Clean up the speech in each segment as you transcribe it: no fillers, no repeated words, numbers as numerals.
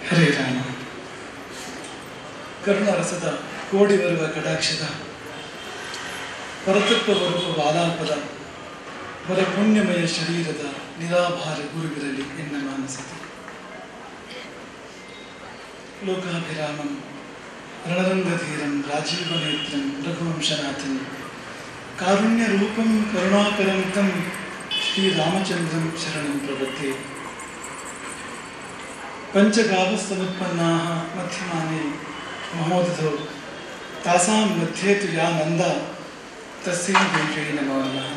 ಹರೇ ರಾಮ. ಕರುಣಾರಸದ ಕೋಡಿ ಬರುವ ಕಟಾಕ್ಷದ ಪರತತ್ವ ಬರುವ ಬಾಲಾಪದ ವರ ಪುಣ್ಯಮಯ ಶರೀರದ ನಿರಾಭಾರ ಗುರುವಿರಲಿ ಎನ್ನ ಮಾನಸತೆ. ಲೋಕಾಭಿರಾಮಂ ರಣರಂಗಧೀರಂ ರಾಜೀವನೇತ್ರಂ ರಘುವಂಶನಾಥಂ ಕಾರುಣ್ಯ ರೂಪಂ ಕರುಣಾಕರಂತಂ ಶ್ರೀರಾಮಚಂದ್ರಂ ಶರಣಂ ಪ್ರಪದ್ಯೆ. ಪಂಚಗಾವಸ್ತನುತ್ಪನ್ನಾಃ ಮಧ್ಯಮಾನೆ ಮಹೋದಧೋ ತಾಸಾಂ ಮಧ್ಯೆ ತು ಯಾ ನಂದ ತಸ್ಯೈ ದೇವ್ಯೈ ನಮೋ ನಮಃ.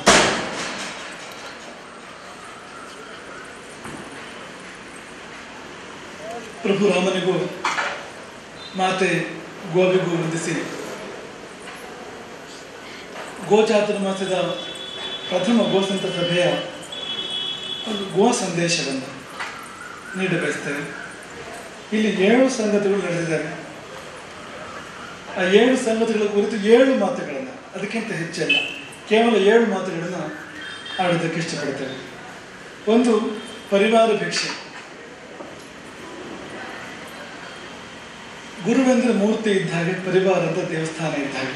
ಪ್ರಭು ರಾಮನಿಗೂ ಮಾತೆ ಗೋವಿಗೂ ವಂದಿಸಿ ಗೋಚಾತುರ್ಮಾಸದ ಪ್ರಥಮ ಗೋಸಂತ ಸಭೆಯ ಒಂದು ಗೋ ಸಂದೇಶವನ್ನು ನೀಡಬಯಸ್ತೇವೆ. ಇಲ್ಲಿ 7 ಸಂಗತಿಗಳು ನಡೆದಿದ್ದಾರೆ. ಆ 7 ಸಂಗತಿಗಳ ಕುರಿತು 7 ಮಾತುಗಳನ್ನು, ಅದಕ್ಕಿಂತ ಹೆಚ್ಚಲ್ಲ, ಕೇವಲ 7 ಮಾತುಗಳನ್ನು ಆಡೋದಕ್ಕೆ ಇಷ್ಟಪಡ್ತೇವೆ. ಒಂದು, ಪರಿವಾರ ಭಿಕ್ಷೆ. ಗುರುವೆಂದರೆ ಮೂರ್ತಿ ಇದ್ದ ಹಾಗೆ, ಪರಿವಾರ ಅಂತ ದೇವಸ್ಥಾನ ಇದ್ದ ಹಾಗೆ.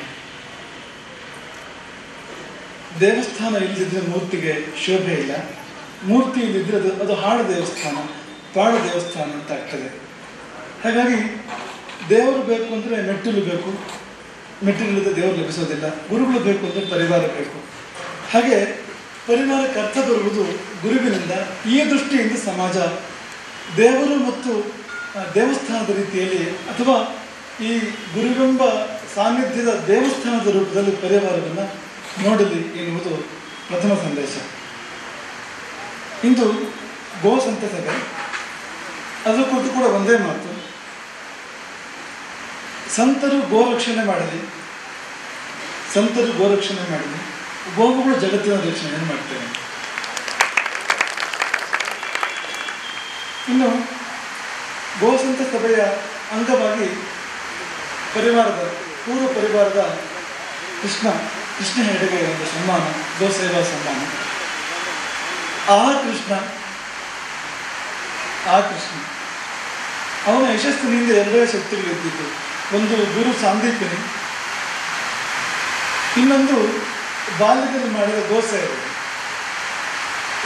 ದೇವಸ್ಥಾನ ಇಲ್ಲದಿದ್ದರೆ ಮೂರ್ತಿಗೆ ಶೋಭೆ ಇಲ್ಲ, ಮೂರ್ತಿ ಇಲ್ಲದಿದ್ದರೆ ಅದು ಹಾಳು ದೇವಸ್ಥಾನ, ಪಾಳು ದೇವಸ್ಥಾನ ಅಂತ ಆಗ್ತದೆ. ಹಾಗಾಗಿ ದೇವರು ಬೇಕು ಅಂದರೆ ಮೆಟ್ಟಿಲು ಬೇಕು, ಮೆಟ್ಟಿಲಿಲ್ಲದೆ ದೇವರು ಲಭಿಸೋದಿಲ್ಲ. ಗುರುಗಳು ಬೇಕು ಅಂದರೆ ಪರಿವಾರ ಬೇಕು. ಹಾಗೆ ಪರಿವಾರಕ್ಕೆ ಅರ್ಥ ಬರುವುದು ಗುರುವಿನಿಂದ. ಈ ದೃಷ್ಟಿಯಿಂದ ಸಮಾಜ ದೇವರು ಮತ್ತು ದೇವಸ್ಥಾನದ ರೀತಿಯಲ್ಲಿ, ಅಥವಾ ಈ ಗುರುವೆಂಬ ಸಾನ್ನಿಧ್ಯದ ದೇವಸ್ಥಾನದ ರೂಪದಲ್ಲಿ ಪರಿವಾರವನ್ನು ನೋಡಲಿ ಎನ್ನುವುದು ಪ್ರಥಮ ಸಂದೇಶ. ಇಂದು ಗೋ ಸಂತ ಸಭೆ, ಅದರ ಕುರಿತು ಕೂಡ ಒಂದೇ ಮಾತು. ಸಂತರು ಗೋರಕ್ಷಣೆ ಮಾಡಲಿ, ಸಂತರು ಗೋರಕ್ಷಣೆ ಮಾಡಲಿ, ಗೋವುಗಳು ಜಗತ್ತಿನ ರಕ್ಷಣೆಯನ್ನು ಮಾಡ್ತೇವೆ. ಇನ್ನು ಗೋಸಂತ ಸಭೆಯ ಅಂಗವಾಗಿ ಪರಿವಾರದ, ಪೂರ್ವ ಪರಿವಾರದ ಕೃಷ್ಣ ಹೆಗಡೆಗೆ ಒಂದು ಸನ್ಮಾನ, ಗೋಸೇವಾ ಸನ್ಮಾನ. ಆ ಕೃಷ್ಣ ಅವನ ಯಶಸ್ಸಿನಿಂದ 2 ಶಕ್ತಿಗಳು ಇದ್ದಿದ್ದು. ಒಂದು ಗುರು ಸಾಂದೀಪನಿ, ಇನ್ನೊಂದು ಬಾಲ್ಯದಲ್ಲಿ ಮಾಡಿದ ಗೋಸೇವೆ.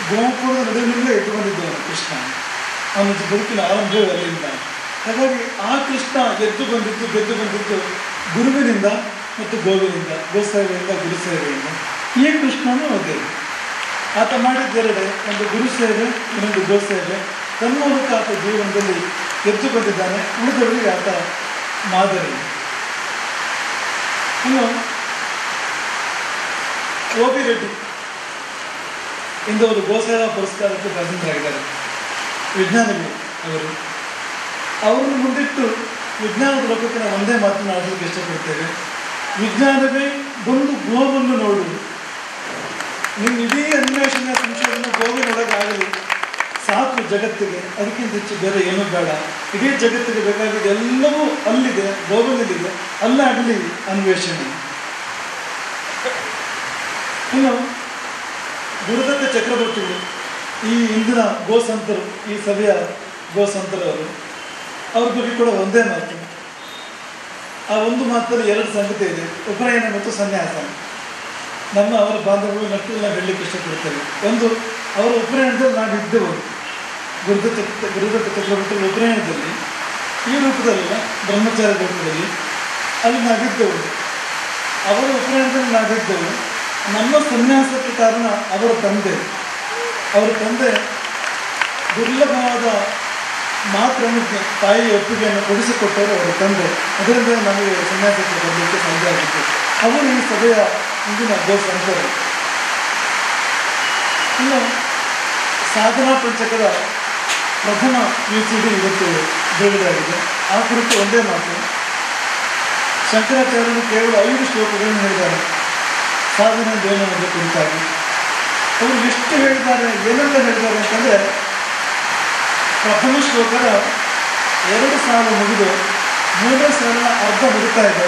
ಗೋಕುಲದ ನಡುವಿನಿಂದ ಎದ್ದುಕೊಂಡಿದ್ದವನು ಕೃಷ್ಣ. ಅವನ ಬದುಕಿನ ಆರಂಭವೇ ಅಲ್ಲಿಂದ. ಹಾಗಾಗಿ ಆ ಕೃಷ್ಣ ಗೆದ್ದು ಬಂದಿದ್ದು ಗುರುವಿನಿಂದ ಮತ್ತು ಗೋವಿನಿಂದ, ಗೋಸೇವೆಯಿಂದ, ಗುರುಸೇವೆಯಿಂದ. ಈ ಕೃಷ್ಣನೂ ಅದೇ. ಆತ ಮಾಡಿದ್ದೆರಡೆ, ಒಂದು ಗುರುಸೇವೆ, ಇನ್ನೊಂದು ಗೋಸೇವೆ. ತನ್ಮೂಲಕ ಆತ ಜೀವನದಲ್ಲಿ ಗೆದ್ದು ಬಂದಿದ್ದಾನೆ. ಉಳಿದವರಿಗೆ ಆತ ಮಾದರಿ. ಇನ್ನು ಓಬಿ ರೆಡ್ಡಿ ಇಂದವರು ಗೋಸೇವಾ ಪುರಸ್ಕಾರಕ್ಕೆ ಭಾಜನರಾಗಿದ್ದಾರೆ. ವಿಜ್ಞಾನಿಗಳು ಅವರನ್ನು ಮುಂದಿಟ್ಟು ವಿಜ್ಞಾನದ ಲೋಕಕ್ಕೆ ನಾವು ಒಂದೇ ಮಾತನ್ನು ಆಡಲಿಕ್ಕೆ ಇಷ್ಟಪಡ್ತೇವೆ. ವಿಜ್ಞಾನವೇ ಒಂದು ಗೋವನ್ನು ನೋಡು, ನಿಮ್ಮ ಇಡೀ ಅನ್ವೇಷಣೆ ಸಂಶೋಧನೆ ಗೋವಿನೊಳಗಾಗಲಿ ಸಾಕು ಜಗತ್ತಿಗೆ. ಅದಕ್ಕಿಂತ ಹೆಚ್ಚು ಬೇರೆ ಏನೂ ಬೇಡ. ಇಡೀ ಜಗತ್ತಿಗೆ ಬೇಕಾಗಿದೆ ಎಲ್ಲವೂ ಅಲ್ಲಿದೆ, ಗೋವಿನಲ್ಲಿದೆ. ಅಲ್ಲಾಗಲಿ ಅನ್ವೇಷಣೆ. ಇನ್ನು ಗುರುದತ್ತ ಚಕ್ರವರ್ತಿಗಳು, ಈ ಇಂದಿನ ಗೋಸಂತರು, ಈ ಸಭೆಯ ಗೋಸಂತರವರು, ಅವ್ರ ಬಗ್ಗೆ ಕೂಡ ಒಂದೇ ಮಾತು. ಆ ಒಂದು ಮಾತಲ್ಲಿ 2 ಸಂಗತಿ ಇದೆ, ಉಪನಯನ ಮತ್ತು ಸನ್ಯಾಸ. ಅವರ ಬಾಂಧವ್ಯಗಳು ನಟ್ಟಿಲ್ಲ ಹೇಳಲಿಕ್ಕೆ ಇಷ್ಟಪಡ್ತೇವೆ. ಒಂದು, ಅವರ ಉಪನಯನದಲ್ಲಿ ನಾವಿದ್ದೆವು. ಗುರುದತ್ತ ಚಕ್ರವರ್ತಿಗಳ ಉಪನಯನದಲ್ಲಿ ಈ ರೂಪದಲ್ಲ, ಬ್ರಹ್ಮಚಾರಿ ರೂಪದಲ್ಲಿ ಅಲ್ಲಿ ನಾವಿದ್ದೆವು. ಅವರ ಉಪನಯನದಲ್ಲಿ ನಾವಿದ್ದೆವು. ನಮ್ಮ ಸನ್ಯಾಸಕ್ಕೆ ಕಾರಣ ಅವರ ತಂದೆ ದುರ್ಲಭವಾದ ಮಾತೃನಿಗೆ ತಾಯಿಯ ಒಪ್ಪಿಗೆಯನ್ನು ಕೊಡಿಸಿಕೊಟ್ಟವರು ಅವರ ತಂದೆ. ಅದರಿಂದ ನಮಗೆ ಸನ್ಯಾಸಕ್ಕೆ ಬರಲಿಕ್ಕೆ ಸಾಧ್ಯ ಆಗಿತ್ತು. ಅವರು ಈ ಸಭೆಯ ಇಂದಿನ ಗೋಸಂತರು. ಇನ್ನು ಸಾಧನಾ ಪಂಚಕದ ಪ್ರಥಮ UCD ಇವತ್ತು ಬಿಡುಗಡೆಯಾಗಿದೆ. ಆ ಕುರಿತು ಒಂದೇ ಮಾತು. ಶಂಕರಾಚಾರ್ಯರು ಕೇವಲ 5 ಶ್ಲೋಕಗಳನ್ನು ಹೇಳಿದ್ದಾರೆ ಸಾಧನೆ ದೇವನದ ಕುರಿತಾಗಿ. ಅವರು ಎಷ್ಟು ಹೇಳಿದ್ದಾರೆ, ಏನೆಲ್ಲ ಹೇಳಿದ್ದಾರೆ ಅಂತಂದರೆ, ಪ್ರಥಮ ಶ್ಲೋಕದ 2 ಸಾಲು ಮುಗಿದು 3ನೇ ಸಾಲಿನ ಅರ್ಧ ಮುಗಿತಾ ಇದೆ.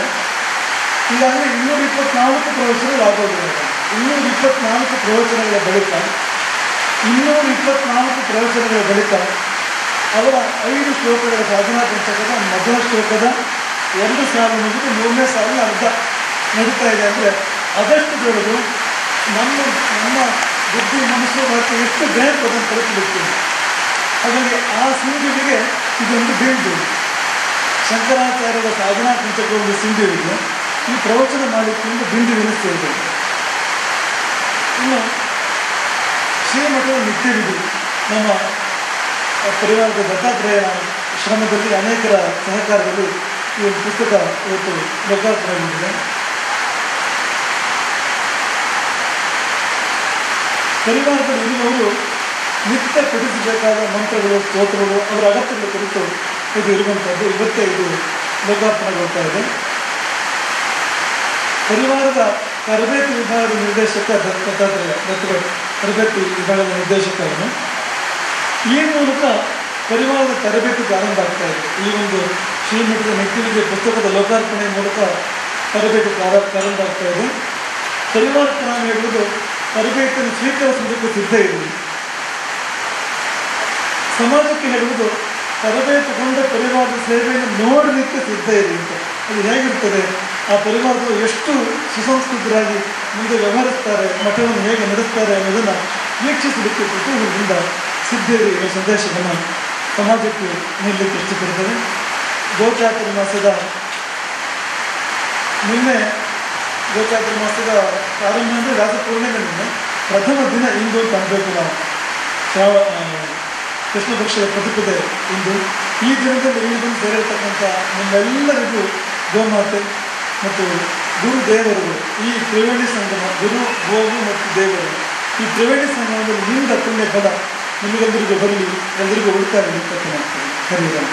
ಈಗಾಗಲೇ 224 ಪ್ರವಚನಗಳು ಆಗೋದಿಲ್ಲ. 224 ಪ್ರವಚನಗಳ ಬಳಿಕ ಅವರ 5 ಶ್ಲೋಕಗಳ ಸಾಧನಾ ಪುಸ್ತಕದ ಮೊದಲ ಶ್ಲೋಕದ 2 ಸಾಲು ಮುಗಿದು 3ನೇ ಸಾಲಿನ ಅರ್ಧ ನಡೀತಾ ಇದೆ. ಅಂದರೆ ಅದಷ್ಟು ದೊಡ್ಡದು ನಮ್ಮ ಬುದ್ಧಿ ಮನಸ್ಸು ಮತ್ತು ಎಷ್ಟು ಗ್ರ್ಯಾಂಡ್ ಅದನ್ನು ತಲುಪಲಿಕ್ಕಿದೆ. ಹಾಗಾಗಿ ಆ ಸಿಂಧುವಿಗೆ ಇದೊಂದು ಬೀಳ್ದು. ಶಂಕರಾಚಾರ್ಯರ ಸಾಧನಾ ಪುಸ್ತಕದ ಸಿಂಧುವಿಗೆ ಈ ಪ್ರವಚನ ಮಾಡಲಿಕ್ಕೆ ಒಂದು ಬಿಂದುವಿನ ಸೇರಿದೆ. ಇನ್ನು ಶ್ರೀಮಠದ ನಿತ್ಯವಿಧಿ ನಮ್ಮ ಪರಿವಾರದ ದತ್ತಾತ್ರೇಯ ಶ್ರಮದಲ್ಲಿ ಅನೇಕರ ಸಹಕಾರದಲ್ಲಿ ಈ ಒಂದು ಪುಸ್ತಕ ಇವತ್ತು ಲೋಕಾರ್ಪಣೆಗೊಂಡಿದೆ. ಪರಿವಾರದಲ್ಲಿ ಇರುವವರು ನಿತ್ಯ ಪಠಿಸಬೇಕಾದ ಮಂತ್ರಗಳು, ಸ್ತೋತ್ರಗಳು, ಅವರ ಅಗತ್ಯಗಳ ಕುರಿತು ಇದು ಇರುವಂಥದ್ದು. ಇವತ್ತೇ ಇದು ಲೋಕಾರ್ಪಣೆಗೊಳ್ತಾ ಇದೆ. ಪರಿವಾರದ ತರಬೇತಿ ವಿಭಾಗದ ನಿರ್ದೇಶಕ ದತ್ತಾತ್ರೇಯ ತರಬೇತಿ ವಿಭಾಗದ ನಿರ್ದೇಶಕರನ್ನು ಈ ಮೂಲಕ ಪರಿವಾರದ ತರಬೇತಿ ಪ್ರಾರಂಭ ಆಗ್ತಾ ಇದೆ. ಈ ಒಂದು ಶ್ರೀಮಠದ ನಿತ್ಯವಿದ್ಯೆ ಪುಸ್ತಕದ ಲೋಕಾರ್ಪಣೆ ಮೂಲಕ ತರಬೇತಿ ಪ್ರಾರಂಭ ಆಗ್ತಾ ಇದೆ. ಪರಿವಾರಕ್ಕೆ ನಾನು ಹೇಳುವುದು, ತರಬೇತಿಯನ್ನು ಸ್ವೀಕರಿಸುವುದಕ್ಕೆ ಸಿದ್ಧ ಇರಲಿ. ಸಮಾಜಕ್ಕೆ ಹೇಳುವುದು, ತರಬೇತುಗೊಂಡ ಪರಿವಾರದ ಸೇವೆಯನ್ನು ನೋಡಲಿಕ್ಕೆ ಸಿದ್ಧ ಇರಲಿ ಅಂತ. ಅದು ಹೇಗಿರ್ತದೆ, ಆ ಪರಿವಾರದವರು ಎಷ್ಟು ಸುಸಂಸ್ಕೃತರಾಗಿ ಮುಂದೆ ವ್ಯವಹರಿಸ್ತಾರೆ, ಮಠವನ್ನು ಹೇಗೆ ನಡೆಸ್ತಾರೆ ಅನ್ನೋದನ್ನು ವೀಕ್ಷಿಸಲಿಕ್ಕೆ ಕುತೂಹಲದಿಂದ ಸಿದ್ಧ ಇರಿ ಎಂಬ ಸಂದೇಶವನ್ನು ಸಮಾಜಕ್ಕೆ ನೀಡಲಿಕ್ಕೆ ಇಷ್ಟಪಡ್ತಾರೆ. ಗೋಚಾತುರ್ಮಾಸದ ನಿನ್ನೆ ಗೋಚಾತುರ್ಮಾಸದ ಪ್ರಾರಂಭ ಅಂದರೆ ವ್ಯಾಸ ಪೂರ್ಣಿಮೆಯಿಂದ ಪ್ರಥಮ ದಿನ ಇಂದು ಅಂತ ಅನ್ಬೇಕು ನಾವು. ಕೃಷ್ಣ ಪಕ್ಷದ ಪ್ರತಿಪದೆ ಇಂದು. ಈ ದಿನದಲ್ಲಿ ಇಲ್ಲಿ ಬಂದು ಸೇರಿರ್ತಕ್ಕಂಥ ನಿಮ್ಮೆಲ್ಲರಿಗೂ ಗೋಮಾತೆ ಮತ್ತು ಗುರುದೇವರುಗಳು, ಈ ತ್ರಿವೇಣಿ ಸಂಗಮ, ಗುರು, ಗೋವು ಮತ್ತು ದೇವರು, ಈ ತ್ರಿವೇಣಿ ಸಂಗಮದಲ್ಲಿ ನಿಮ್ಮಿಂದ ಪುಣ್ಯ ಫಲ ನಿಮಗೆಲ್ಲರಿಗೂ ಬರಲಿ, ಎಲ್ಲರಿಗೂ ಉಳಿತಾಗಲಿ ಅಂತ ಮಾಡ್ತಾರೆ. ಹರಿರಾಮ.